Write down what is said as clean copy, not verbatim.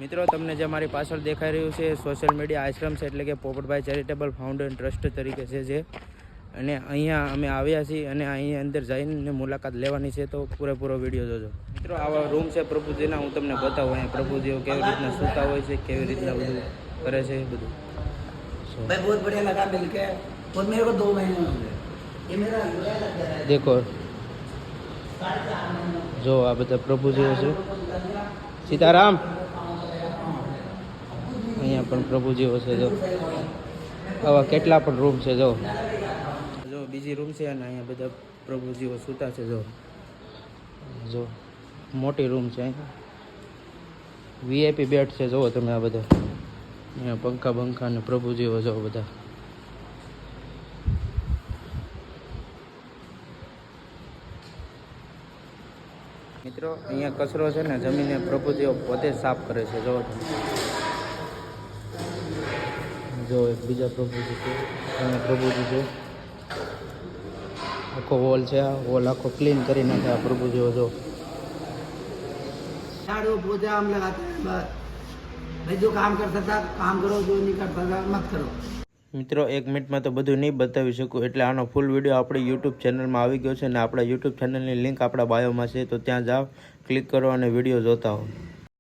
મિત્રો તમને જે મારી પાછળ દેખાઈ રહ્યું છે સોશિયલ મીડિયા આશ્રમ છે, એટલે કે પોપટભાઈ ચેરિટેબલ ફાઉન્ડેશન ટ્રસ્ટ તરીકે છે જે, અને અહીંયા અમે આવ્યા છીએ અને અહીંયા અંદર જઈને મુલાકાત લેવાની છે, તો પૂરેપૂરો વિડીયો જોજો. મિત્રો આવા રૂમ છે પ્રભુજીના, હું તમને બતાવું અહીંયા પ્રભુજીઓ કેવી રીતના સૂતા હોય છે, કેવી રીતના બધું કરે છે બધું. भाई बहुत बढ़िया लगा मिलके और मेरे को 2 महीने हो गए ये मेरा देखो जो आ બધા પ્રભુજીઓ છે. સીતારામ. અહીંયા પણ પ્રભુજીઓ છે જો, આવા કેટલા પણ રૂમ છે જો. જો બીજી રૂમ છે અને અહીંયા બધા પ્રભુજીઓ સૂતા છે જો. જો મોટી રૂમ છે, વીઆઈપી બેડ છે જો તમે આ બધા. અહીંયા પંખા બંખા ને પ્રભુજીઓ જો બધા. મિત્રો અહીંયા કચરો છે ને જમીને પ્રભુજીઓ પોતે સાફ કરે છે જો તમે. જો એક બીજા પ્રભુજી છે, અહીંયા પ્રભુજી છે. આખો હોલ છે, આ હોલ આખો ક્લીન કરી નાખે આ પ્રભુજીઓ જો. झाड़ू पोछा हम लगाते हैं बस भाई जो काम कर सकता काम करो, जो नहीं कर सकता मत करो. મિત્રો 1 મિનિટમાં તો બધું નહીં બતાવી શકું, એટલે આનો ફૂલ વિડીયો આપણી યુટ્યુબ ચેનલમાં આવી ગયો છે, અને આપણા યુટ્યુબ ચેનલની લિંક આપણા બાયોમાં છે, તો ત્યાં જાઓ, ક્લિક કરો અને વિડીયો જોતા હો.